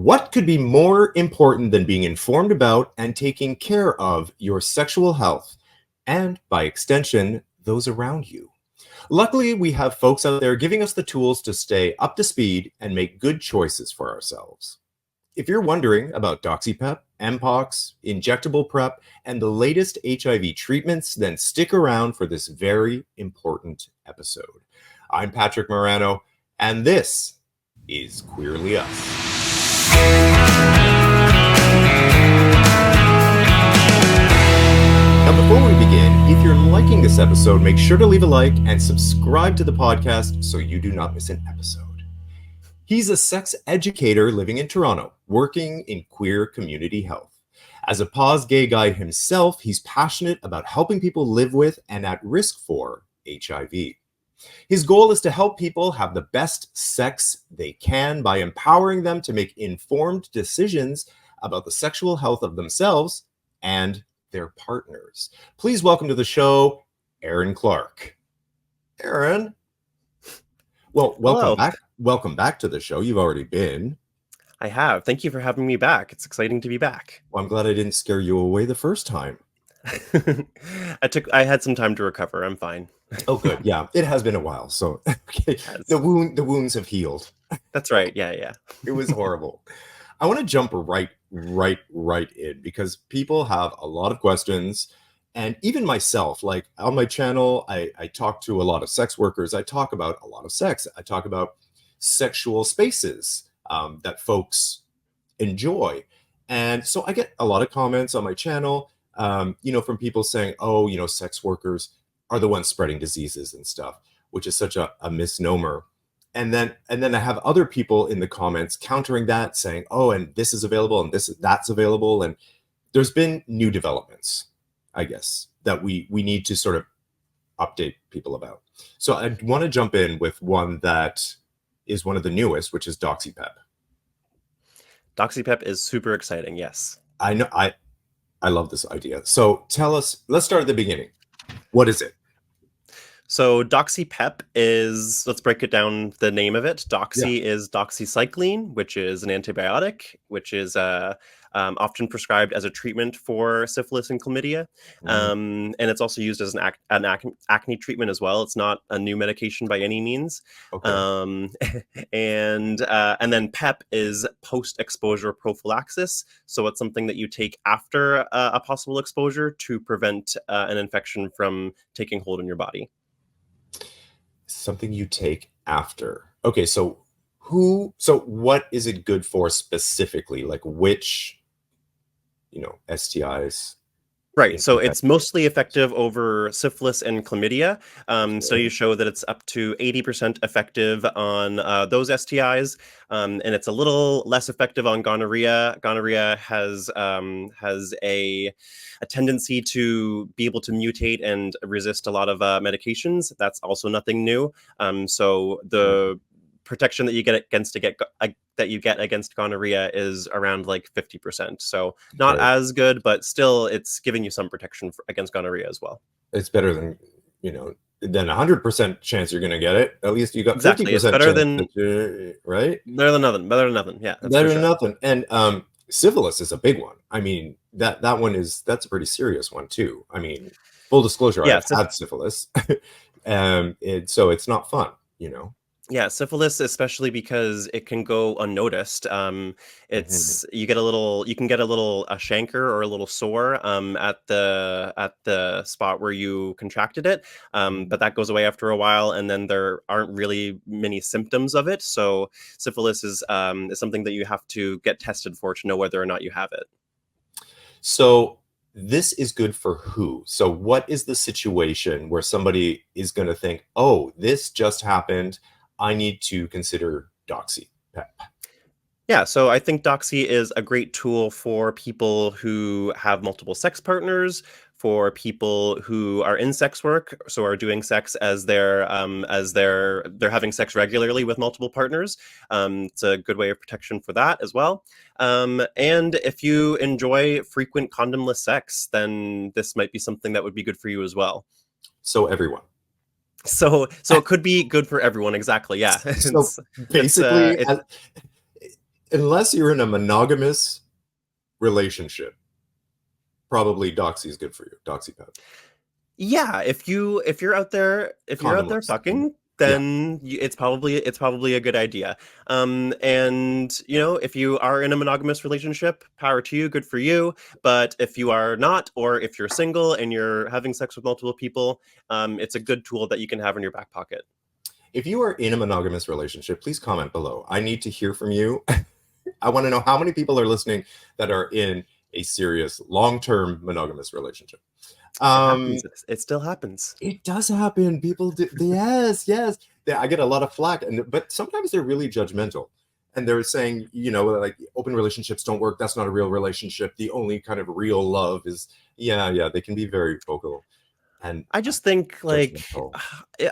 What could be more important than being informed about and taking care of your sexual health and, by extension, those around you? Luckily, we have folks out there giving us the tools to stay up to speed and make good choices for ourselves. If you're wondering about DoxyPEP, Mpox, Injectable PrEP, and the latest HIV treatments, then stick around for this very important episode. I'm Patrick Marano, and this is Queerly Us. Now, before we begin, if you're liking this episode, make sure to leave a like and subscribe to the podcast so you do not miss an episode. He's a sex educator living in Toronto, working in queer community health. As a pause gay guy himself, he's passionate about helping people live with and at risk for HIV. His goal is to help people have the best sex they can by empowering them to make informed decisions about the sexual health of themselves and their partners. Please welcome to the show, Aaron Clarke. Aaron. Well, welcome Hello. back. Welcome back to the show. You've already been. I have. Thank you for having me back. It's exciting to be back. Well, I'm glad I didn't scare you away the first time. I had some time to recover. I'm fine. Oh, good. Yeah, it has been a while. So okay. The wounds have healed. That's right. Yeah. It was horrible. I want to jump right in because people have a lot of questions. And even myself, like on my channel, I talk to a lot of sex workers. I talk about a lot of sex. I talk about sexual spaces that folks enjoy. And so I get a lot of comments on my channel, from people saying, oh, sex workers are the ones spreading diseases and stuff, which is such a misnomer. And then I have other people in the comments countering that, saying, oh, and this is available and that's available. And there's been new developments, I guess, that we need to sort of update people about. So I want to jump in with one that is one of the newest, which is Doxy-PEP. DoxyPEP is super exciting. Yes. I know. I love this idea. So tell us, let's start at the beginning. What is it? So DoxyPEP is, let's break it down, the name of it. Doxy is doxycycline, which is an antibiotic, which is often prescribed as a treatment for syphilis and chlamydia. And it's also used as an acne treatment as well. It's not a new medication by any means. Okay. And then PEP is post-exposure prophylaxis. So it's something that you take after a possible exposure to prevent an infection from taking hold in your body. Something you take after. Okay, so what is it good for specifically? Like which, STIs? Right. So it's mostly effective over syphilis and chlamydia. Studies show that it's up to 80% effective on those STIs, and it's a little less effective on gonorrhea. Gonorrhea has a tendency to be able to mutate and resist a lot of medications. That's also nothing new. So the protection that you get against gonorrhea is around like 50%. So not as good, but still it's giving you some protection against gonorrhea as well. It's better than, than 100% chance you're going to get it. At least you got 50% It's better chance than, right? Better than nothing. Yeah. Better than nothing. And syphilis is a big one. I mean, that's a pretty serious one too. I mean, full disclosure, I've had syphilis. So it's not fun, Yeah, syphilis, especially because it can go unnoticed. You can get a little chancre or a little sore at the spot where you contracted it, but that goes away after a while, and then there aren't really many symptoms of it. So syphilis is something that you have to get tested for to know whether or not you have it. So this is good for who? So what is the situation where somebody is going to think, oh, this just happened, I need to consider Doxy-PEP? Yeah, so I think Doxy is a great tool for people who have multiple sex partners, for people who are in sex work, so are doing sex as they're having sex regularly with multiple partners. It's a good way of protection for that as well. And if you enjoy frequent condomless sex, then this might be something that would be good for you as well. So everyone. So it could be good for everyone. Exactly. Yeah. So basically, unless you're in a monogamous relationship, probably Doxy is good for you. DoxyPEP. Yeah, if you're out there Condomless. fucking, Yeah, then it's probably a good idea. And if you are in a monogamous relationship, power to you, good for you. But if you are not, or if you're single and you're having sex with multiple people, it's a good tool that you can have in your back pocket. if you are in a monogamous relationship, please comment below. I need to hear from you. I want to know how many people are listening that are in a serious long-term monogamous relationship. It Um, happens. It still happens. it does happen. People do. Yes, yes. I get a lot of flack, but sometimes they're really judgmental, and they're saying, like open relationships don't work. That's not a real relationship. The only kind of real love is, yeah, yeah. They can be very vocal and I just think judgmental.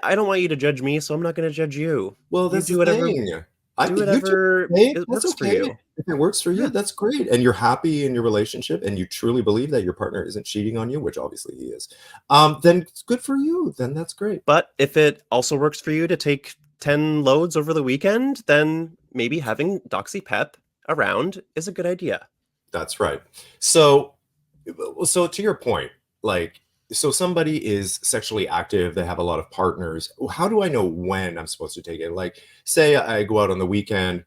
I don't want you to judge me, so I'm not going to judge you. Well, You that's the do whatever thing. do You do whatever okay. it That's works for okay. you. If it works for Yeah. you, that's great. And you're happy in your relationship and you truly believe that your partner isn't cheating on you, which obviously he is, then it's good for you. Then that's great. But if it also works for you to take 10 loads over the weekend, then maybe having DoxyPEP around is a good idea. That's right. So, so to your point, like, so somebody is sexually active, they have a lot of partners. How do I know when I'm supposed to take it? Like, say I go out on the weekend,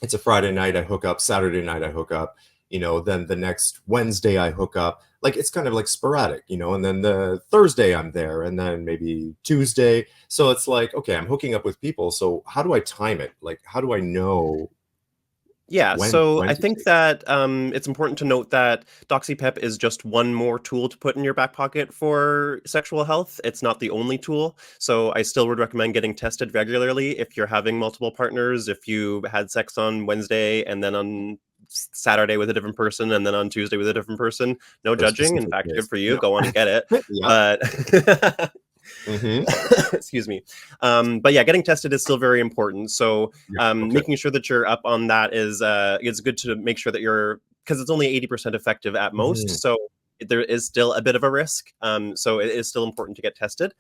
it's a Friday night, I hook up, Saturday night, I hook up, then the next Wednesday, I hook up. Like, it's kind of like sporadic, and then the Thursday, I'm there, and then maybe Tuesday. So it's like, okay, I'm hooking up with people. So how do I time it? Like, how do I know Yeah, so when I to think take that it's important to note that DoxyPEP is just one more tool to put in your back pocket for sexual health. It's not the only tool. So I still would recommend getting tested regularly if you're having multiple partners, if you had sex on Wednesday and then on Saturday with a different person and then on Tuesday with a different person. No a judging. In specific fact, good case? for you. Yeah. Go on and get it. Yeah. But Hmm. excuse me. But yeah, getting tested is still very important. So Yeah. Okay. making sure that you're up on that is it's good to make sure that you're, because it's only 80% effective at Mhm. most. So there is still a bit of a risk. So it is still important to get tested.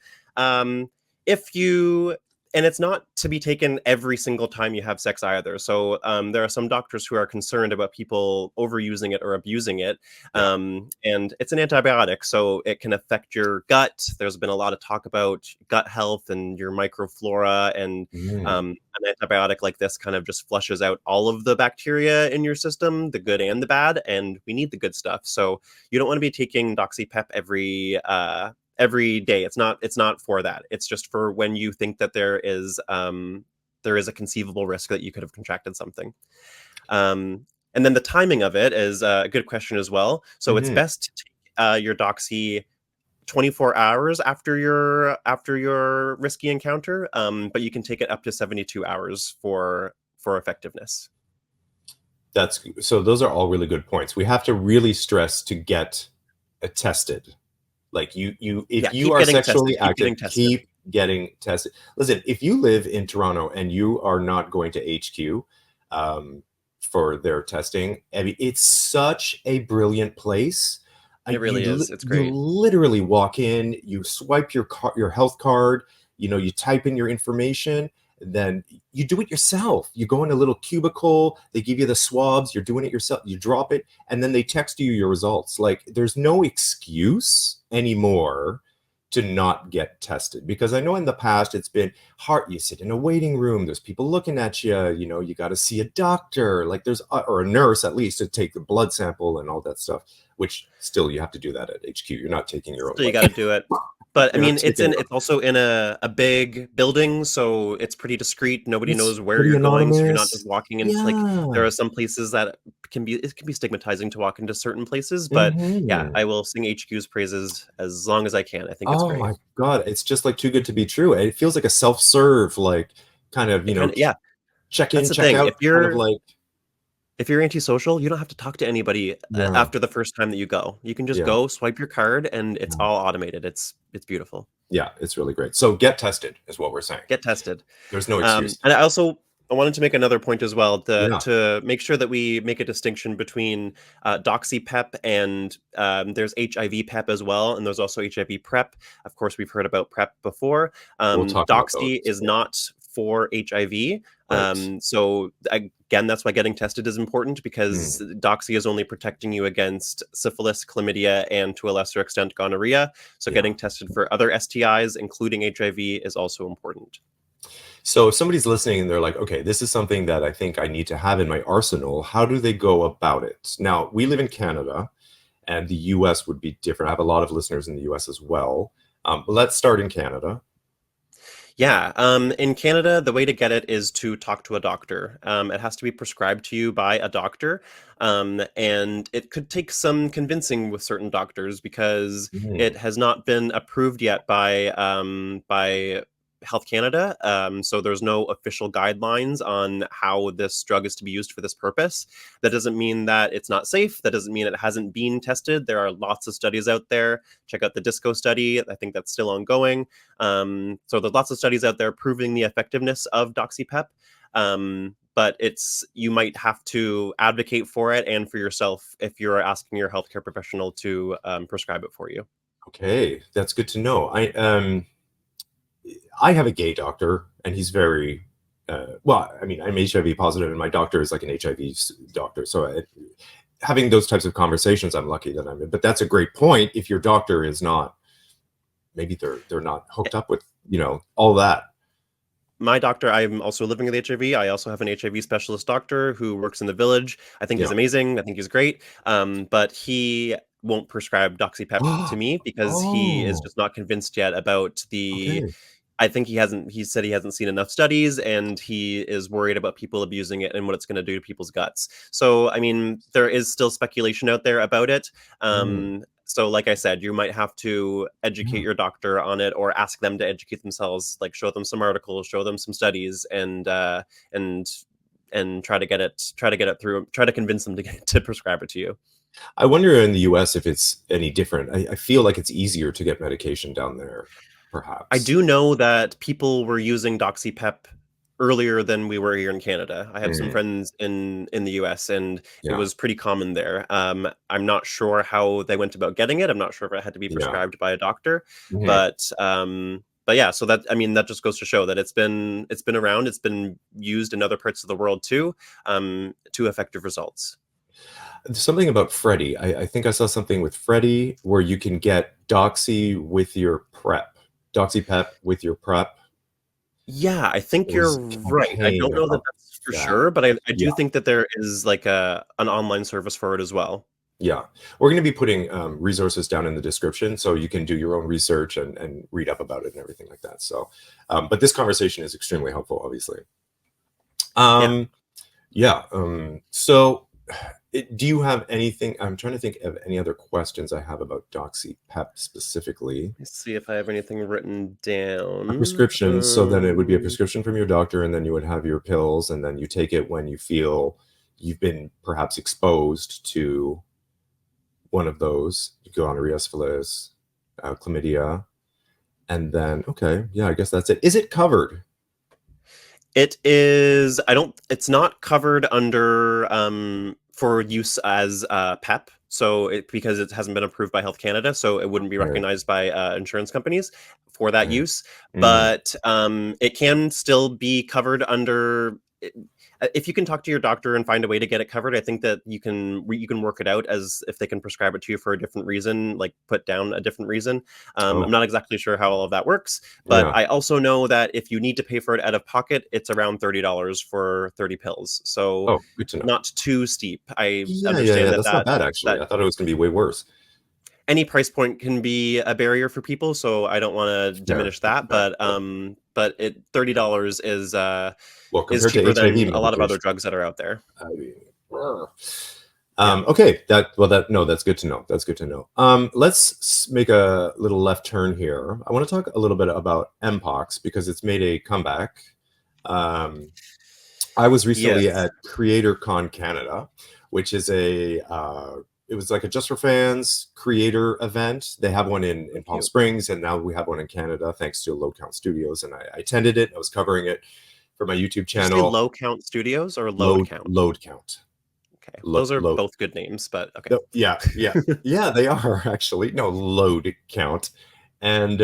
If you And it's not to be taken every single time you have sex either. So there are some doctors who are concerned about people overusing it or abusing it. Yeah. And it's an antibiotic, so it can affect your gut. There's been a lot of talk about gut health and your microflora, and Mm. an antibiotic like this kind of just flushes out all of the bacteria in your system, the good and the bad, and we need the good stuff. So you don't want to be taking DoxyPEP every day. It's not for that. It's just for when you think that there is a conceivable risk that you could have contracted something. And then the timing of it is a good question as well. So it's Mhm. best to take your Doxy 24 hours after your risky encounter, but you can take it up to 72 hours for effectiveness. So those are all really good points. We have to really stress to get tested. Like if Yeah, you keep are getting tested. sexually Keep active, getting tested. keep getting tested. Listen, if you live in Toronto and you are not going to HQ um, for their testing, I mean, it's such a brilliant place. It really is. It's You great. literally walk in, you swipe your health card, you type in your information, then you do it yourself. You go in a little cubicle, they give you the swabs, you're doing it yourself, you drop it, and then they text you your results. Like, there's no excuse anymore to not get tested, because I know in the past it's been hard. You sit in a waiting room, there's people looking at you, you got to see a doctor, like there's or a nurse at least, to take the blood sample and all that stuff, which still you have to do that at HQ. You're not taking your own So you blood. got to do it. But I You're not mean, taking it's also in a big building, so it's pretty discreet. Nobody it's knows where pretty you're going, so you're not just anonymous. walking into, like, Yeah. there are some places that it can be stigmatizing to walk into certain places. But yeah, Hmm. I will sing HQ's praises as long as I can. I think it's Oh great. my God. It's just like too good to be true. It feels like a self-serve, like kind of, It kind of, yeah, check that's in, the check thing. out, kind of like, If you're antisocial, you don't have to talk to anybody yeah, after the first time that you go. You can just yeah, go, swipe your card, and it's yeah. all automated. It's beautiful. Yeah, it's really great. So get tested is what we're saying. Get tested. There's no excuse. And I wanted to make another point as well, Yeah. to make sure that we make a distinction between Doxy-PEP and there's HIV PEP as well, and there's also HIV PrEP. Of course, we've heard about PrEP before. We'll talk about those. Doxy is Yeah. not for HIV. Right. So again, that's why getting tested is important, because Doxy is only protecting you against syphilis, chlamydia, and to a lesser extent gonorrhea. So Yeah. getting tested for other STIs, including HIV, is also important. So if somebody's listening and they're like, okay, this is something that I think I need to have in my arsenal, how do they go about it? Now, we live in Canada, and the US would be different. I have a lot of listeners in the US as well. But let's start in Canada. Yeah, in Canada, the way to get it is to talk to a doctor. It has to be prescribed to you by a doctor, and it could take some convincing with certain doctors, because it Mhm. has not been approved yet by Health Canada. So there's no official guidelines on how this drug is to be used for this purpose. That doesn't mean that it's not safe. That doesn't mean it hasn't been tested. There are lots of studies out there. Check out the DISCO study. I think that's still ongoing. So there's lots of studies out there proving the effectiveness of Doxy-PEP. But you might have to advocate for it and for yourself if you're asking your healthcare professional to prescribe it for you. Okay, that's good to know. I have a gay doctor, and he's very well. I mean, I'm HIV positive, and my doctor is like an HIV doctor. So having those types of conversations, I'm lucky that I'm in. But that's a great point. If your doctor is not, maybe they're not hooked up with all that. My doctor, I'm also living with HIV. I also have an HIV specialist doctor who works in the village. I think he's Yeah. amazing. I think he's great. But he won't prescribe Doxy-PEP to me because he is Oh, just not convinced yet about okay. I think he said he hasn't seen enough studies, and he is worried about people abusing it and what it's going to do to people's guts. So, I mean, there is still speculation out there about it. Mm, So like I said, you might have to educate yeah. your doctor on it, or ask them to educate themselves, like show them some articles, show them some studies, and try to get it through, try to convince them to prescribe it to you. I wonder in the US if it's any different. I feel like it's easier to get medication down there, I perhaps. do know that people were using Doxy-PEP earlier than we were here in Canada. I have some Mm, friends in the US, and it yeah. was pretty common there. I'm not sure how they went about getting it. I'm not sure if it had to be Yeah. prescribed by a doctor, Mhm. but yeah. So that, I mean, that just goes to show that it's been around. It's been used in other parts of the world too, to effective results. Something about Freddie. I think I saw something with Freddie where you can get Doxy with your PrEP, Doxy-PEP with your PrEP. Yeah, I think There you're was a right. I campaign don't know that about that's for that. sure, but I Yeah, do think that there is like an online service for it as well. yeah. We're going to be putting resources down in the description so you can do your own research and read up about it and everything like that. So, but this conversation is extremely helpful, obviously. Yeah. Um, yeah. So, do you have anything? I'm trying to think of any other questions I have about Doxy-PEP specifically. Let's see if I have anything written A down. prescription, so then it would be a prescription from your doctor, and then you would have your pills, and then you take it when you feel you've been perhaps exposed to one of those, gonorrhea, syphilis, chlamydia, and then okay, yeah, I guess that's it. Is it covered? It is. I don't. It's not covered under for use as PEP. So because it hasn't been approved by Health Canada, so it wouldn't be Okay, recognized by insurance companies for that okay. use. Mm, But it can still be covered under. If you can talk to your doctor and find a way to get it covered, I think that you can work it out as if they can prescribe it to you for a different reason, like put down a different reason. I'm oh, not exactly sure how all of that works, but yeah. I also know that if you need to pay for it out of pocket, it's around $30 for 30 pills. So Oh, good to know. not too steep. I Yeah, yeah, understand yeah. that That's not bad actually. that I thought it was gonna be way worse. any price point can be a barrier for people, so I don't want to Fair, diminish that's that. fair. Yeah. But it $30 Well, is compared to cheaper HIV than a lot of other medication, drugs that are out there. I mean, Yeah. okay, that's good to know. That's good to know. Let's make a little left turn here. I want to talk a little bit about Mpox because it's made a comeback. Um, I was recently Yes. at CreatorCon Canada, which is it was like a just for fans creator event. They have one in Palm Cute. Springs, and now we have one in Canada, thanks to Low Count Studios. And I attended it. I was covering it for my YouTube Did you say channel. Low Count Studios or Load Count? Load count. Okay. Those are Load. both good names, but okay. No, yeah, yeah, yeah. They are actually no load count, and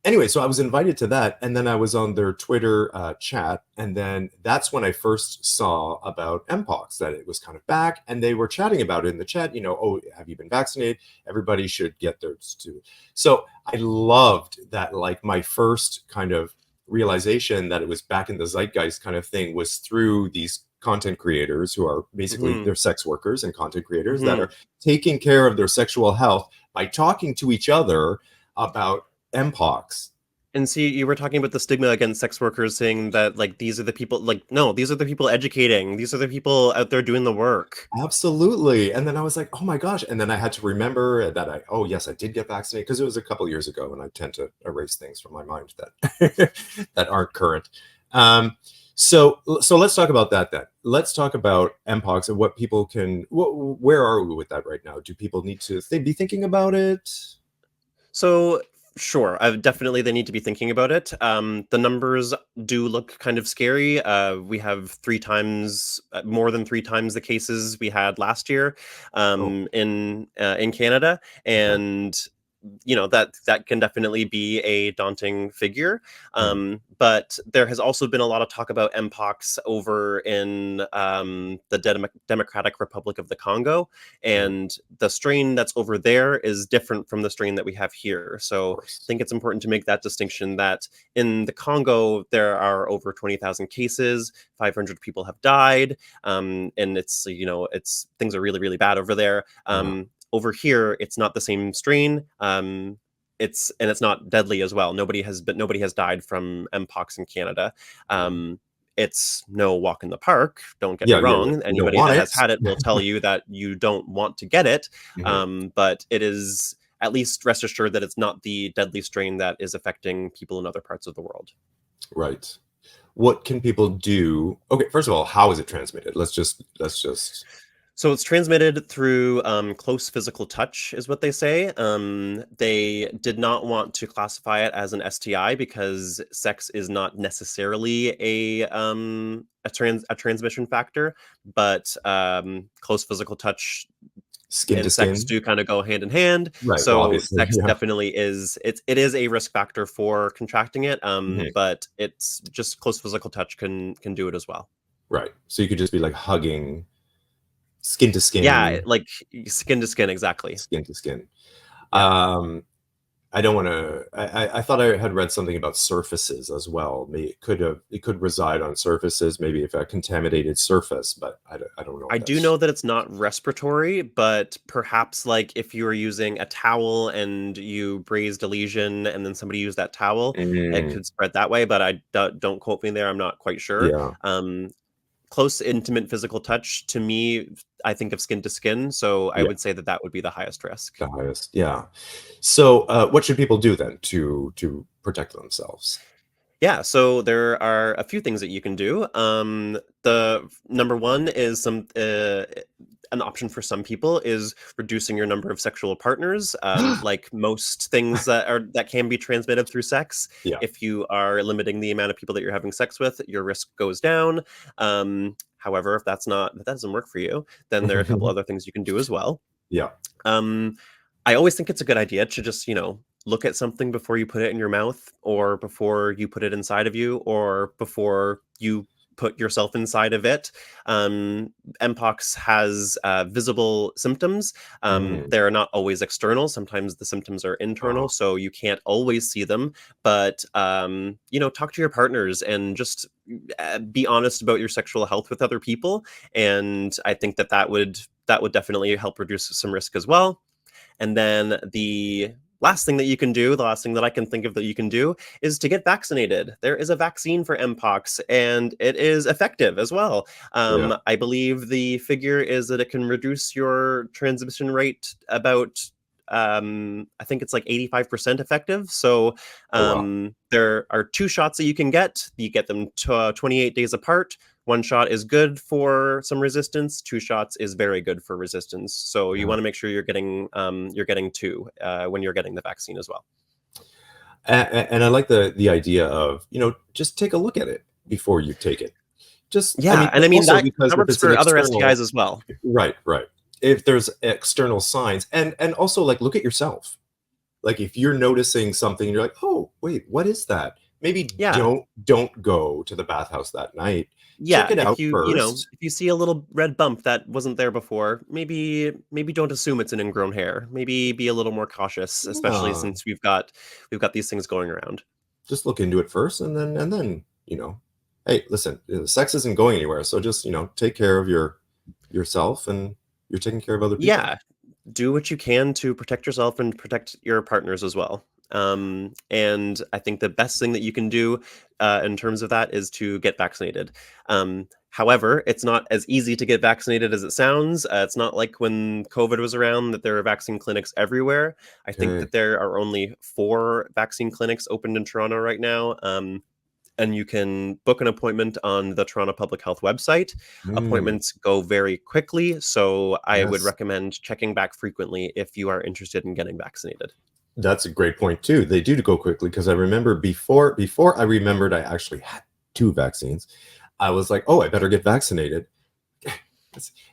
anyway, so I was invited to that, and then I was on their Twitter chat, and then that's when I first saw about Mpox, that it was kind of back, and they were chatting about it in the chat. Oh, have you been vaccinated? Everybody should get theirs too. So I loved that. Like, my first kind of realization that it was back in the zeitgeist kind of thing was through these content creators who are basically Hmm. they're sex workers and content creators that Hmm. are taking care of their sexual health by talking to each other about Mpox. And see, you were talking about the stigma against sex workers, saying that like these are the people, like no, these are the people educating. These are the people out there doing the work. Absolutely. And then I was like, oh my gosh. And then I had to remember that oh yes, I did get vaccinated, because it was a couple years ago, and I tend to erase things from my mind that that aren't current. So let's talk about that then. Let's talk about Mpox and what people can, where are we with that right now? Do people need to be thinking about it? So sure, definitely they need to be thinking about it. The numbers do look kind of scary. We have more than three times the cases we had last year Oh, in Canada, okay. and that can definitely be a daunting figure. Mhm. But there has also been a lot of talk about Mpox over in the Democratic Republic of the Congo, Mhm. and the strain that's over there is different from the strain that we have here. Of So I course. think it's important to make that distinction, that in the Congo there are over 20,000 cases, 500 people have died, and it's things are really really bad over there. Yeah. Over here, it's not the same strain. It's not deadly as well. Nobody has died from Mpox in Canada. Mhm. It's no walk in the park. Don't get me Yeah, yeah, yeah. wrong. You don't Anybody want that it. has had it will tell you that you don't want to get it. Mhm. But it is, at least rest assured that it's not the deadly strain that is affecting people in other parts of the world. Right. What can people do? Okay, first of all, how is it transmitted? Let's just So it's transmitted through close physical touch, is what they say. They did not want to classify it as an STI because sex is not necessarily a transmission factor, but close physical touch skin to and sex skin. do kind of go hand in hand. Right. Well, So obviously, sex yeah. definitely it is a risk factor for contracting it. Mhm. But it's just close physical touch can do it as well. Right. So you could just be like hugging, skin to Yeah, skin, like skin to skin, exactly. skin to skin. Yeah. Um, I don't want to. I thought I had read something about surfaces as well. Maybe it could reside on surfaces. Maybe if a contaminated surface, but I don't know I if do that's. know that it's not respiratory, but perhaps like if you were using a towel and you grazed a lesion and then somebody used that towel, it Mm, could spread that way. But don't quote me there. I'm not quite sure. yeah. Um, Close, intimate physical touch to me, I think of skin to skin. So I Yeah. would say that that would be the highest risk. The highest. Yeah. So, what should people do then to protect themselves? Yeah, so there are a few things that you can do. The number one is an option for some people is reducing your number of sexual partners. Like most things that can be transmitted through sex, Yeah. if you are limiting the amount of people that you're having sex with, your risk goes down. However, if that doesn't work for you, then there are a couple other things you can do as well. Yeah. Um, I always think it's a good idea to just, look at something before you put it in your mouth, or before you put it inside of you, or before you put yourself inside of it. Mpox has visible symptoms. Mhm. They're not always external. Sometimes the symptoms are internal, Uh-huh. so you can't always see them. But talk to your partners and just be honest about your sexual health with other people. And I think that would definitely help reduce some risk as well. And then the last thing that I can think of that you can do is to get vaccinated. There is a vaccine for Mpox, and it is effective as well. Yeah. I believe the figure is that it can reduce your transmission rate about, I think it's like 85% effective. So Oh, wow. there are two shots that you can get. You get them 28 days apart. One shot is good for some resistance. Two shots is very good for resistance. So you Yeah. want to make sure you're getting two when you're getting the vaccine as well. And I like the idea of, just take a look at it before you take it. Just, I Yeah, mean, and I mean also that because that if works it's an for other STIs external, as well. right, right. If there's external signs, and also like look at yourself. Like if you're noticing something, you're like, oh wait, what is that? Maybe Yeah. don't go to the bathhouse that night. Check Yeah, it if out you, first. if you see a little red bump that wasn't there before, maybe don't assume it's an ingrown hair. Maybe be a little more cautious, especially Yeah, since we've got these things going around. just look into it first, and then hey, listen, sex isn't going anywhere, so just take care of yourself, and you're taking care of other people. Yeah, do what you can to protect yourself and protect your partners as well. And I think the best thing that you can do in terms of that is to get vaccinated. However, it's not as easy to get vaccinated as it sounds. It's not like when COVID was around that there are vaccine clinics everywhere. I think Okay. that there are only 4 vaccine clinics opened in Toronto right now. And you can book an appointment on the Toronto Public Health website. Mm, Appointments go very quickly, so I would yes, recommend checking back frequently if you are interested in getting vaccinated. that's a great point too. They do go quickly because I remember before I remembered I actually had 2 vaccines. I was like, oh, I better get vaccinated.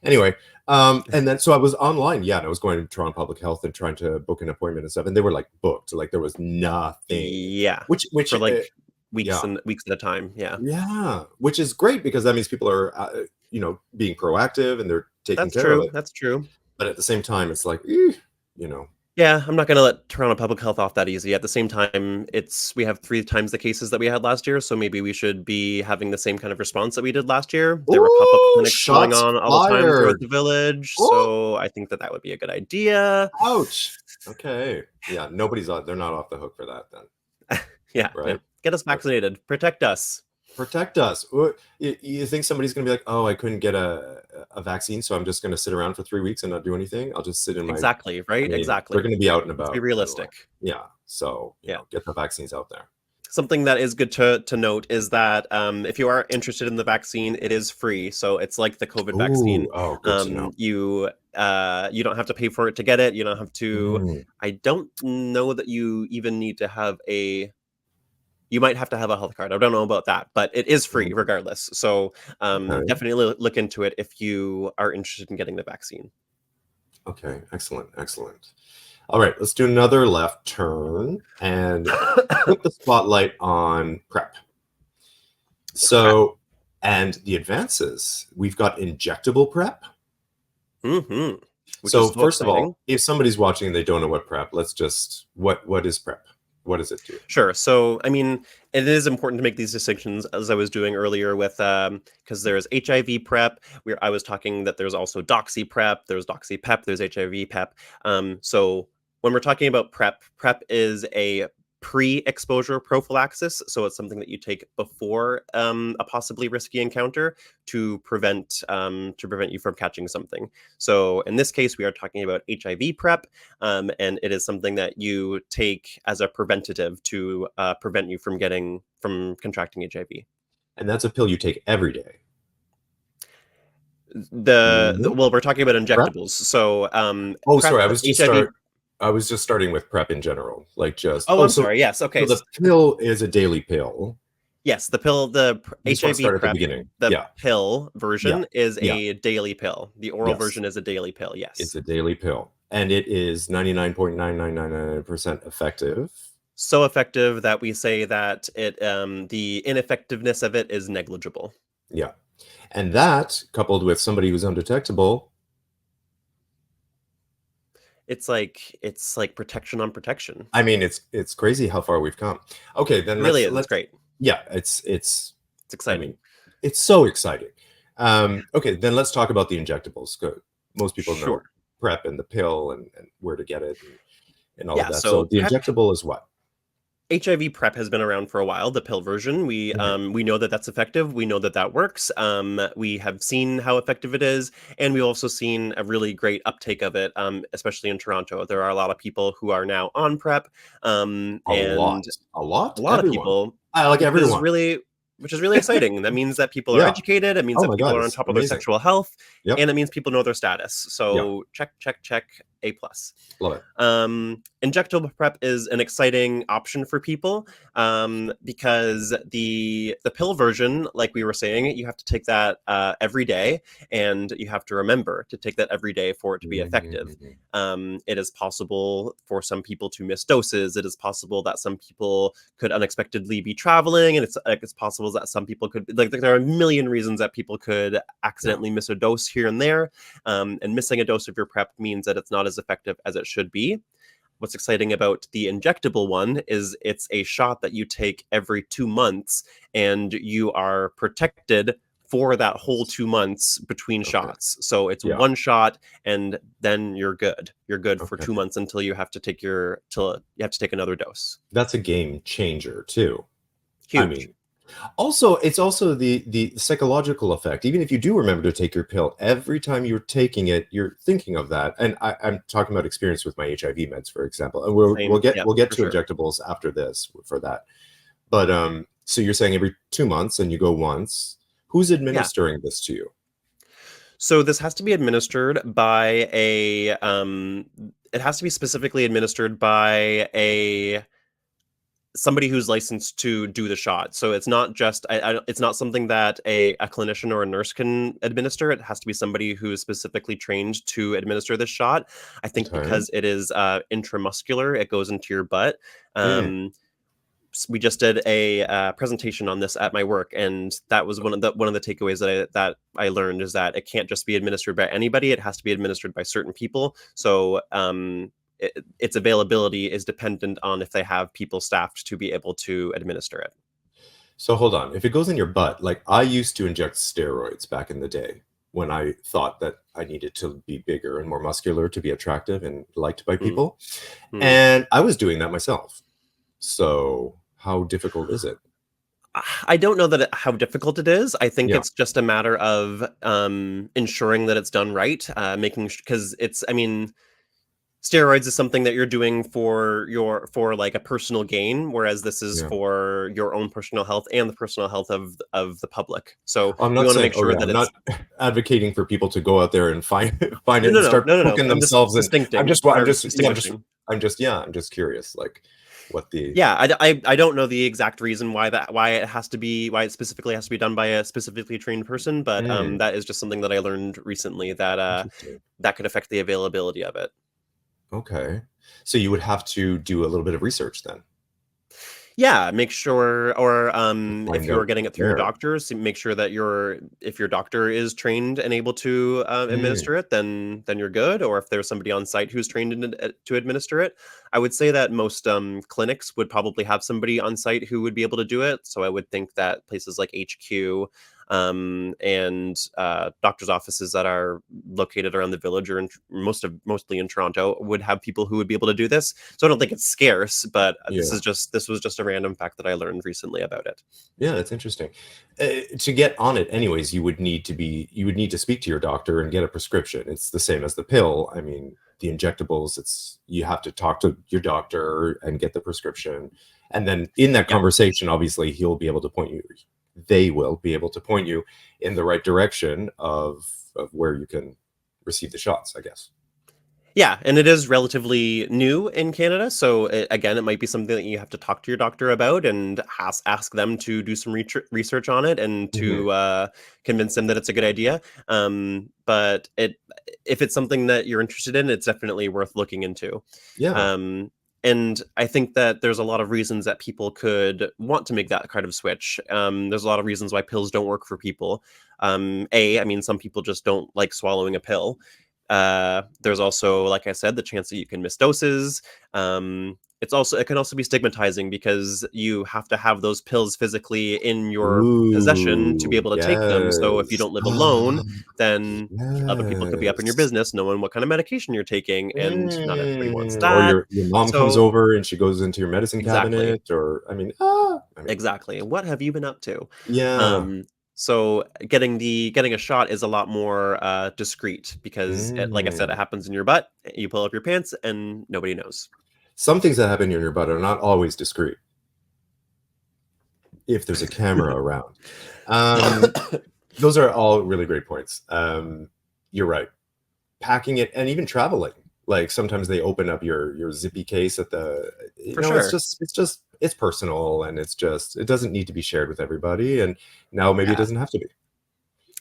Anyway, and then so I was online, yeah, and I was going to Toronto Public Health and trying to book an appointment and stuff, and they were like booked, like there was nothing. Yeah, Which for like weeks yeah, and weeks at a time. Yeah, yeah, which is great because that means people are being proactive and they're taking that's care of true. it. That's true. But at the same time, it's like, eh, you know, Yeah, I'm not going to let Toronto Public Health off that easy. At the same time, we have 3 times the cases that we had last year, so maybe we should be having the same kind of response that we did last year. There were pop-up oh, clinics going shots on all the time throughout fired. the village, Oh, so I think that that would be a good idea. ouch. Okay, yeah, they're not off the hook for that then, Yeah, yeah. right? Get us Okay. vaccinated. Protect us. Protect us. You think somebody's going to be like, oh, I couldn't get a vaccine, so I'm just going to sit around for 3 weeks and not do anything? I'll just sit in my. Exactly, I right? mean, they're Exactly. going to be out and Let's be about. realistic. Yeah. So, Yeah. get the vaccines out there. Something that is good to note is that if you are interested in the vaccine, it is free. So it's like the COVID vaccine. Ooh, oh, good to know. You don't have to pay for it to get it. You don't have to. Mm, I don't know that you even need to have a. You might have to have a health card. I don't know about that, but it is free mm, regardless. So okay. definitely look into it if you are interested in getting the vaccine. Okay. Excellent. Excellent. All right. Let's do another left turn and put the spotlight on PrEP. Prep. So, and the advances, we've got injectable PrEP. Hmm. Which So is so first of exciting. all, if somebody's watching and they don't know what PrEP, let's just what is PrEP? What does it do? Sure. So, I mean, it is important to make these distinctions, as I was doing earlier with because there's HIV PrEP. Where I was talking that there's also Doxy-PrEP, there's Doxy-PEP, there's HIV PEP. So when we're talking about PrEP, PrEP is a pre-exposure prophylaxis. So it's something that you take before a possibly risky encounter to prevent you from catching something. So in this case, we are talking about HIV PrEP, and it is something that you take as a preventative to prevent you from contracting HIV. And that's a pill you take every day. Nope. Well, we're talking about PrEP? injectables. So Oh, sorry. PrEP HIV. I was just starting with PrEP in general. Like just Oh, oh, I'm so sorry. Yes. so Okay. the pill is a daily pill. Yes, the pill, I just want to HIV start at the PrEP, beginning. the Yeah. pill Yeah. version is Yeah. a daily pill. The oral Yes. version is a daily pill. It's Yes. a daily pill. And it is 99.9999% effective. So effective that we say that the ineffectiveness of it is negligible. Yeah. And that coupled with somebody who's undetectable. It's like protection on protection. I mean, it's crazy how far we've come. Okay, It then really is. It's let's great. yeah, It's I exciting. mean, it's so exciting. Okay, then let's talk about the injectables. Most people know Sure. PrEP and the pill and where to get it and all of Yeah. that. So So the PrEP injectable is what? HIV PrEP has been around for a while. The pill version, Mhm. we know that that's effective. We know that that works. We have seen how effective it is, and we've also seen a really great uptake of it, especially in Toronto. There are a lot of people who are now on PrEP, A lot. and A lot? a lot of Everyone. people, I like which is everyone. really which is really exciting. That means that people are Yeah. educated. It means Oh that my people God, are on it's top of their amazing. sexual health, Yep. and it means people know their status. Yeah. So check, check, check. A plus. Love it. Injectable PrEP is an exciting option for people because the pill version, like we were saying, you have to take that every day, and you have to remember to take that every day for it to be effective. It is possible for some people to miss doses. It is possible that some people could unexpectedly be traveling, and it's possible that some people could, like, there are a million reasons that people could accidentally miss a dose here and there. And missing a dose of your PrEP means that it's not as effective as it should be. What's exciting about the injectable one is it's a shot that you take every 2 months, and you are protected for that whole 2 months between shots. So it's one shot, and then you're good. You're good for 2 months until you have to take another dose. That's a game changer too. Huge. I mean, also, it's also the psychological effect. Even if you do remember to take your pill, every time you're taking it, you're thinking of that. And I'm talking about experience with my HIV meds, for example. And we'll get to injectables after this for that. But so you're saying every 2 months, and you go once. Who's administering this to you? So this has to be administered by it has to be specifically administered by somebody who's licensed to do the shot. So it's not just it's not something that a clinician or a nurse can administer. It has to be somebody who is specifically trained to administer this shot. I think because it is intramuscular, it goes into your butt. We just did a presentation on this at my work, and that was one of the takeaways that I learned, is that it can't just be administered by anybody. It has to be administered by certain people. So its availability is dependent on if they have people staffed to be able to administer it. So hold on. If it goes in your butt, like I used to inject steroids back in the day when I thought that I needed to be bigger and more muscular to be attractive and liked by people. And I was doing that myself. So how difficult is it? I don't know how difficult it is. I think it's just a matter of ensuring that it's done right, because steroids is something that you're doing for like a personal gain, whereas this is for your own personal health and the personal health of the public. So I'm not we want to make sure that I'm not advocating for people to go out there and find it and start cooking themselves. I'm just curious, like what the I don't know the exact reason why it specifically has to be done by a specifically trained person, but that is just something that I learned recently, that that could affect the availability of it. Okay. So you would have to do a little bit of research then. Yeah, make sure, or if you're getting it through your doctors, make sure that if your doctor is trained and able to administer it, then you're good. Or if there's somebody on site who's trained to administer it. I would say that most clinics would probably have somebody on site who would be able to do it. So I would think that places like HQ and doctors' offices that are located around the village or mostly in Toronto would have people who would be able to do this. So I don't think it's scarce, but this was just a random fact that I learned recently about it. Yeah, that's interesting. To get on it anyways, you would need to speak to your doctor and get a prescription. It's the same as the pill. I mean, the injectables, you have to talk to your doctor and get the prescription. And then in that conversation, obviously they will be able to point you in the right direction of where you can receive the shots, I guess. Yeah, and it is relatively new in Canada, so it might be something that you have to talk to your doctor about and ask them to do some research on it and to convince them that it's a good idea. But if it's something that you're interested in, it's definitely worth looking into. Yeah. And I think that there's a lot of reasons that people could want to make that kind of switch. There's a lot of reasons why pills don't work for people. Some people just don't like swallowing a pill. There's also, like I said, the chance that you can miss doses. It can also be stigmatizing because you have to have those pills physically in your possession to be able to take them. So if you don't live alone, then other people could be up in your business knowing what kind of medication you're taking, and not everybody wants that. Or your mom comes over and she goes into your medicine cabinet, or exactly. What have you been up to? Yeah. So getting a shot is a lot more discreet because, like I said, it happens in your butt. You pull up your pants and nobody knows. Some things that happen in your butt are not always discreet if there's a camera around. Those are all really great points. You're right. Packing it and even traveling. Like sometimes they open up your zippy case at the, For sure. it's personal, and it doesn't need to be shared with everybody. And now maybe it Yeah. doesn't have to be.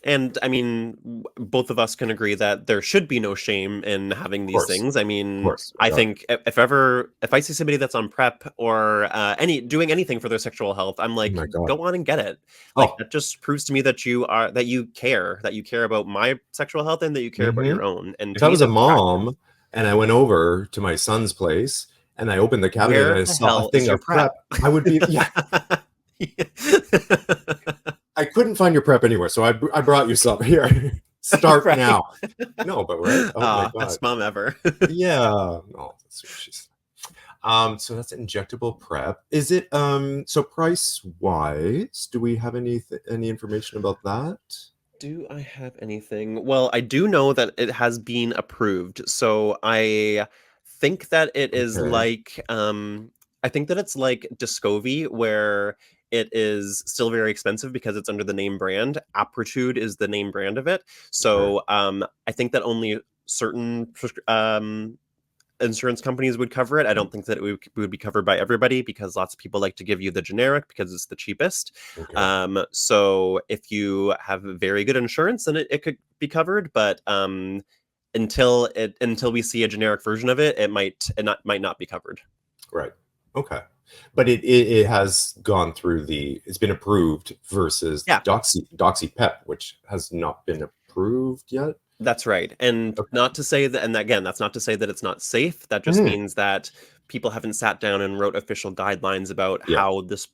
And I mean, both of us can agree that there should be no shame in having these things. I Of mean, course, I yeah. think if I see somebody that's on PrEP or doing anything for their sexual health, I'm Oh like, my God. go on and get it. Like Oh, that just proves to me that you care about my sexual health and that you care about hmm your own. And if to I me, was a that's attractive. mom and I went over to my son's place and I opened the cabinet and Where I the saw a hell is thing your of PrEP? prep, I would be, yeah, I couldn't find your prep anywhere. So I brought you some here. Start Right. now. No, but right? Oh my God. Best mom ever. Yeah. Oh, that's what she's. So that's injectable prep. Is it so price wise, do we have any information about that? Do I have anything? Well, I do know that it has been approved. So think that it is Okay. like I think that it's like Descovy where it is still very expensive because it's under the name brand. Apritude is the name brand of it. Okay. So I think that only certain insurance companies would cover it. I don't think that it would be covered by everybody because lots of people like to give you the generic because it's the cheapest. Okay. So if you have very good insurance, then it could be covered. But until we see a generic version of it, might not be covered. Right. Okay. But it has gone through it's been approved versus Yeah, DoxyPEP, which has not been approved yet. that's right. And Okay. not to say that, and again, that's not to say that it's not safe. That just Mhm. means that people haven't sat down and wrote official guidelines about Yeah. how this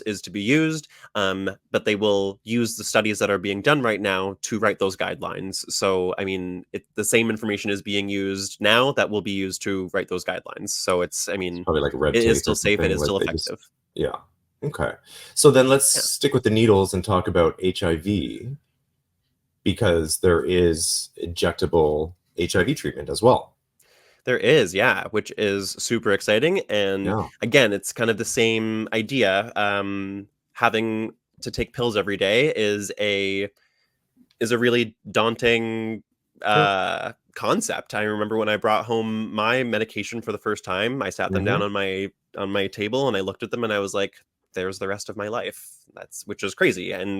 is to be used. But they will use the studies that are being done right now to write those guidelines. So, I mean, the same information is being used now that will be used to write those guidelines. So I It's mean, probably like red it is tape or still safe. It something. is Like still they just, effective. yeah. Okay. So then let's Yeah. stick with the needles and talk about HIV, because there is injectable HIV treatment as well. There is, yeah, which is super exciting. And Yeah. again, it's kind of the same idea. Having to take pills every day is a really daunting Yeah. concept. I remember when I brought home my medication for the first time, I sat them Hmm. down on my table and I looked at them and I was like, there's the rest of my life. Which is crazy. Yeah.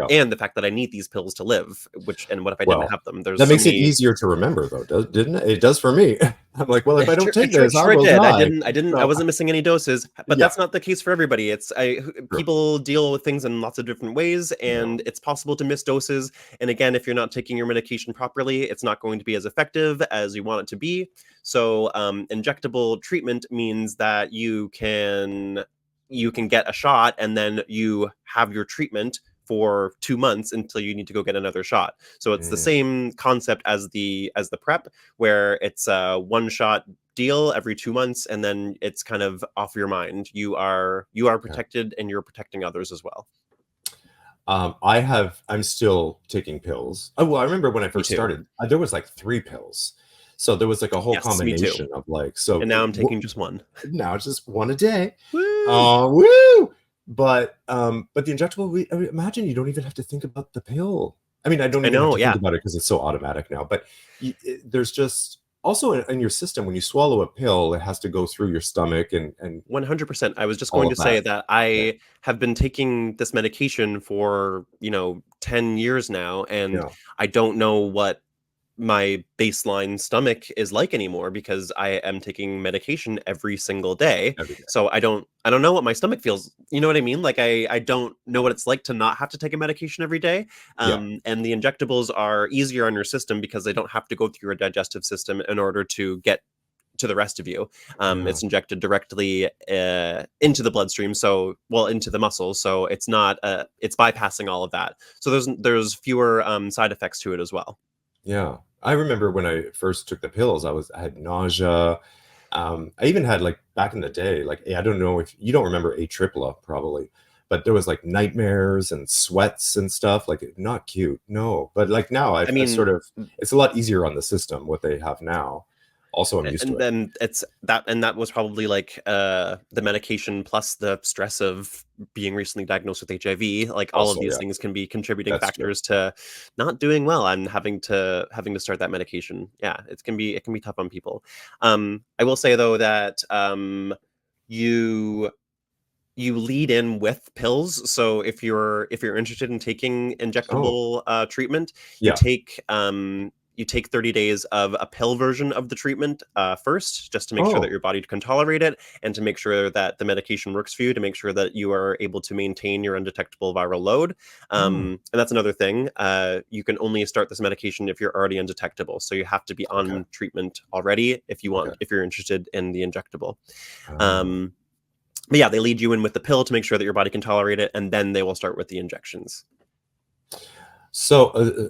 And the fact that I need these pills to live, and what if I didn't Well, have them? There's that so makes it many. easier to remember, though, didn't it? It does for me. I'm like, well, if I don't take It this, I sure will did. die. I So, wasn't missing any doses, but yeah, that's not the case for everybody. true. People deal with things in lots of different ways, Yeah. and it's possible to miss doses. And again, if you're not taking your medication properly, it's not going to be as effective as you want it to be. So, injectable treatment means that you can get a shot, and then you have your treatment for 2 months until you need to go get another shot. So it's the Mm, same concept as the prep, where it's a one shot deal every 2 months, and then it's kind of off your mind. You are okay. protected, and you're protecting others as well. I'm still taking pills. Oh, well, I remember when I Me first too. started, there was like 3 pills. So there was like a whole Yes, me too. combination of like, so And now I'm taking just one. now it's just one a day. Woo! Woo! But the injectable, I mean, imagine you don't even have to think about the pill. I mean, I don't I even have know, to think yeah. about it because it's so automatic now. But there's just also in your system, when you swallow a pill, it has to go through your stomach and 100%. I was just all going of to say that. that Yeah, I have been taking this medication for, 10 years now, and yeah, I don't know what my baseline stomach is like anymore because I am taking medication every single day. every day. So I don't know what my stomach feels. You know what I mean? Like I don't know what it's like to not have to take a medication every day. Yeah, And the injectables are easier on your system because they don't have to go through your digestive system in order to get to the rest of you. yeah. It's injected directly into the bloodstream, into the muscles. So it's bypassing all of that. So there's fewer side effects to it as well. Yeah. I remember when I first took the pills, I had nausea. I even had like back in the day, like I don't know if you don't remember Atripla probably, but there was like nightmares and sweats and stuff. Like not cute, no. But like now, I I mean, sort of it's a lot easier on the system what they have now. Also, I'm used to And it. then that was probably like the medication plus the stress of being recently diagnosed with HIV. Like all of Also, these yeah, things can be contributing that's true. factors to not doing well and having to start that medication. Yeah, it can be tough on people. I will say though that you you lead in with pills. So if you're interested in taking Oh, injectable treatment, you yeah. take you take 30 days of a pill version of the treatment first, just to make sure that Oh, your body can tolerate it, and to make sure that the medication works for you, to make sure that you are able to maintain your undetectable viral load. oh, And that's another thing. You can only start this medication if you're already undetectable. So you have to be okay, on treatment already okay. if you're interested in the injectable. Oh. Um, but yeah, they lead you in with the pill to make sure that your body can tolerate it, and then they will start with the injections. So,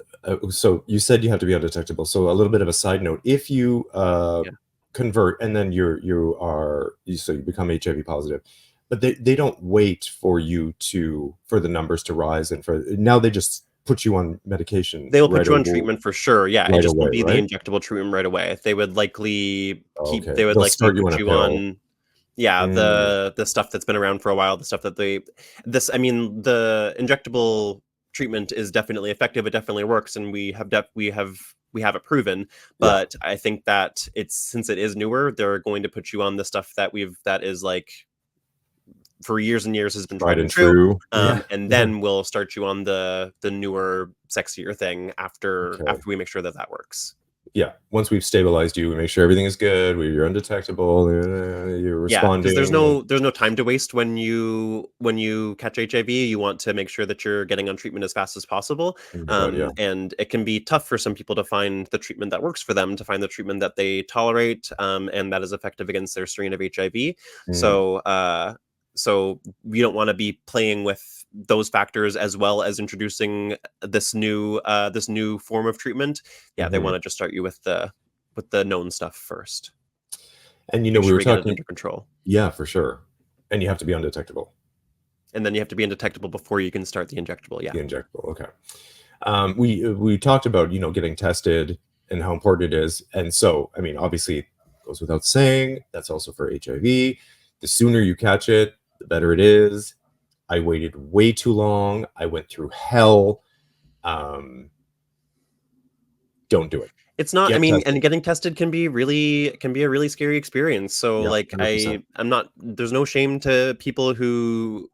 so you said you have to be undetectable. So, a little bit of a side note: if you Yeah. convert and then so you become HIV positive, but they don't wait for you for the numbers to rise, and for now they just put you on medication They will put you on treatment for sure. Yeah, it right just won't away, be the right? injectable treatment right away. Okay, They would they'll likely start you put on a you pill. on, yeah, Mm, the stuff that's been around for a while, the stuff that I mean, the injectable treatment is definitely effective. It definitely works, and we have it proven. yeah, But I think that since it is newer, they're going to put you on the stuff that is like for years and years has been tried tried and and true. true. Yeah, And yeah. then we'll start you on the newer, sexier thing after Okay. we make sure that that works. Yeah. Once we've stabilized you, we make sure everything is good. You're undetectable. You're Yeah, because responding. there's no time to waste when you catch HIV. You want to make sure that you're getting on treatment as fast as possible. Oh my God, yeah. And it can be tough for some people to find the treatment that works for them, to find the treatment that they tolerate, and that is effective against their strain of HIV. Mm, So we don't want to be playing with those factors as well as introducing this new form of treatment. Yeah, they mhm. want to just start you with the known stuff first. And Make we sure were we get it talking. under control. Yeah, for sure. And you have to be undetectable. And then you have to be undetectable before you can start the injectable. Yeah. The injectable. Okay. We talked about getting tested and how important it is, and so I mean, obviously, it goes without saying that's also for HIV. The sooner you catch it, the better it is. I waited way too long. I went through hell. Um, don't do it. It's not, I Get mean, tested. and getting tested can be a really scary experience. So Yeah, like 100%. I'm not, there's no shame to people who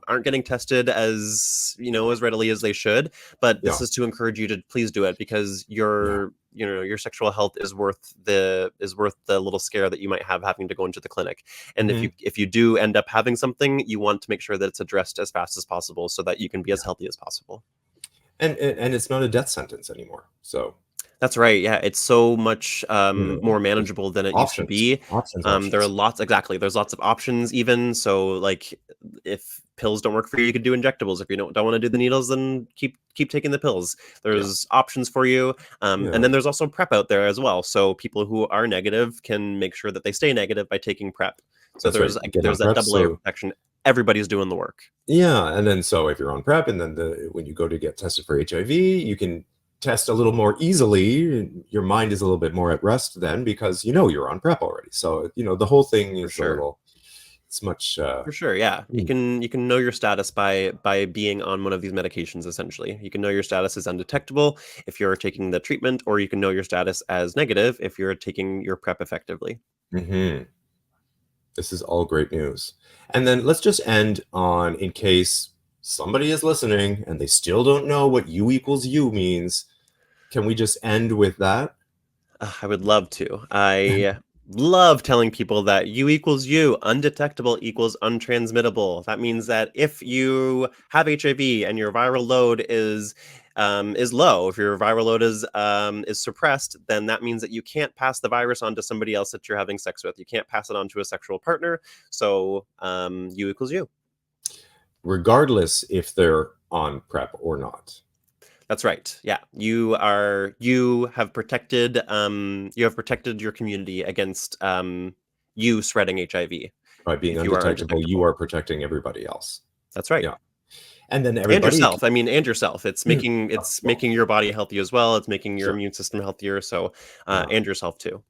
aren't getting tested as readily as they should, but Yeah, this is to encourage you to please do it, because yeah. your sexual health is worth the little scare that you might have having to go into the clinic. And Hmm. if you do end up having something, you want to make sure that it's addressed as fast as possible so that you can be as healthy as possible. And it's not a death sentence anymore. So That's right. Yeah, it's so much more there's manageable than it used to options, be. options, There are options. lots, exactly. There's lots of options even. So like if pills don't work for you, you could do injectables. If you don't want to do the needles, then keep taking the pills. Yeah, There's options for you. And yeah. then there's also PrEP out there as well. So people who are negative can make sure that they stay negative by taking PrEP. So That's right. Get on there's that prep. double layer of So protection. Everybody's doing the work. yeah, and then so if you're on prep, and then when you go to get tested for HIV, you can test a little more easily. And your mind is a little bit more at rest then because you're on prep already. So the whole thing For is a sure. little. It's much. For sure, yeah. Mm, You can know your status by being on one of these medications essentially. You can know your status as undetectable if you're taking the treatment, or you can know your status as negative if you're taking your PrEP effectively. mhm. This is all great news. And then let's just end on, in case somebody is listening and they still don't know what U equals U means. Can we just end with that? I would love to. I love telling people that U equals U, undetectable equals untransmittable. That means that if you have HIV and your viral load is low, if your viral load is suppressed, then that means that you can't pass the virus on to somebody else that you're having sex with. You can't pass it on to a sexual partner. So U equals U. Regardless if they're on prep or not, That's right. Yeah. You have protected your community against you spreading HIV by being if you are undetectable, you undetectable. are protecting everybody else. That's right. Yeah. And then And everybody. yourself. I mean, and yourself. It's Well, making your body healthy as well. It's making your sure. immune system healthier. So Yeah. and yourself too.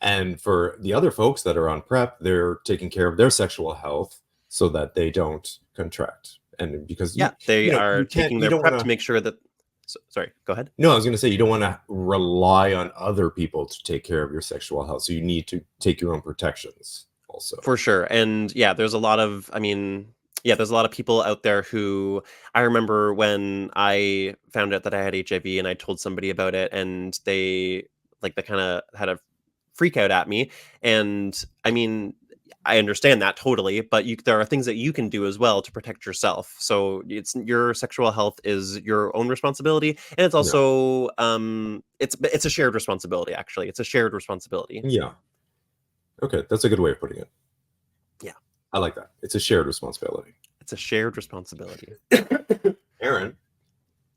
And for the other folks that are on PrEP, they're taking care of their sexual health so that they don't contract. And because Yeah, they are you can't, taking you their don't want PrEP to to. make sure that. Sorry, go ahead. No, I was going to say you don't want to rely on other people to take care of your sexual health. So you need to take your own protections also. For sure. And yeah, there's a lot of, I mean, yeah, there's a lot of people out there who I remember when I found out that I had HIV and I told somebody about it and they kind of had a freak out at me. And I mean, I understand that totally, but there are things that you can do as well to protect yourself. So it's your sexual health is your own responsibility, and it's Yeah. also it's a shared responsibility. Actually, it's a shared responsibility. Yeah. Okay. That's a good way of putting it. Yeah. I like that. It's a shared responsibility. It's a shared responsibility. Aaron,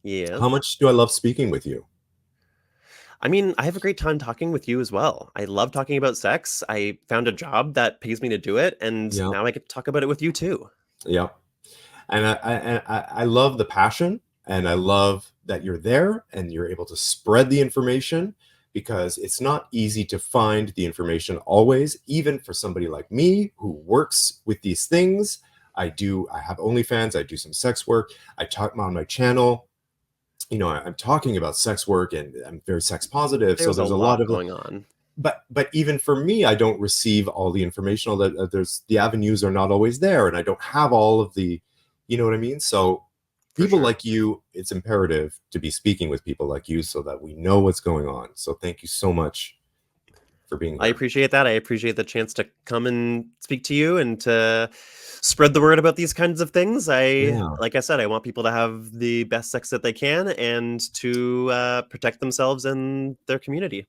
Yeah. how much do I love speaking with you? I mean, I have a great time talking with you as well. I love talking about sex. I found a job that pays me to do it, and Yeah. now I get to talk about it with you too. Yeah. And I love the passion, and I love that you're there and you're able to spread the information, because it's not easy to find the information always, even for somebody like me who works with these things. I have OnlyFans, I do some sex work, I talk on my channel. I'm talking about sex work and I'm very sex positive. So There's a there's a lot lot of, going on. but even for me, I don't receive all the information. All that there's the avenues are not always there, and I don't have all of the, you know what I mean. So For people sure. like you, it's imperative to be speaking with people like you so that we know what's going on. So thank you so much for being I here. appreciate that. I appreciate the chance to come and speak to you and to spread the word about these kinds of things. Yeah, Like I said, I want people to have the best sex that they can and to protect themselves and their community.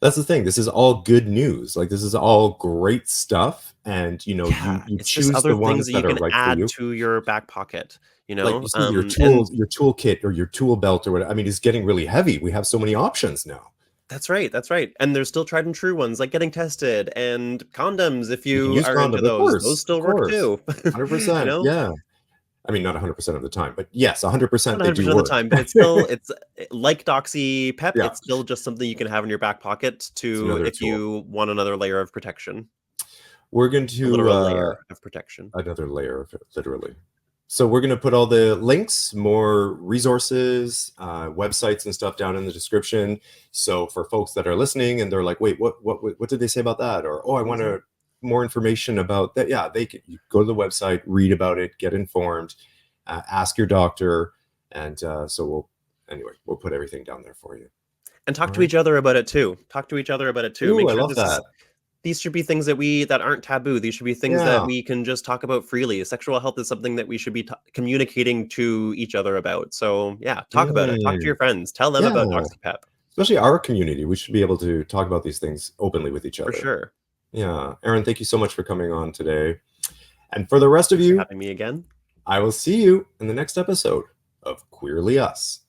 that's the thing. This is all good news. Like, this is all great stuff, and Yeah, you it's just choose other the things ones that that you are can right for add you. to your back pocket, Like, you see your and toolkit or your tool belt or whatever. I mean, it's getting really heavy. We have so many options now. that's right, that's right. And there's still tried and true ones like getting tested and condoms if You can you use are into condoms, of those. Those course, of still work course, too. You 100%. know? Yeah, I mean, not 100% of the time, but yes, Not 100% they do 100% of the work. time, but it's still like Doxy-PEP, Yeah, it's still just something you can have in your back pocket it's to another if tool. you want another layer of protection, We're going a to literal layer of protection. another layer of it, literally. So we're going to put all the links, more resources, websites and stuff down in the description. So for folks that are listening and they're like, wait, what did they say about that? Or, oh, I want to more information about that. Yeah, they can you go to the website, read about it, get informed, ask your doctor. And we'll put everything down there for you. And talk All to right. each other about it too. Talk to each other about it too. Ooh, Make I sure love that. these should be things that aren't taboo. These should be things that Yeah. we can just talk about freely. Sexual health is something that we should be communicating to each other about. So yeah, talk about it. Talk to Mm, your friends. Tell them about yeah. DoxyPEP Especially our community. We should be able to talk about these things openly with each for other. sure. Yeah. Aaron, thank you so much for coming on today. And for the rest of Thanks for you, having me again. I will see you in the next episode of Queerly Us.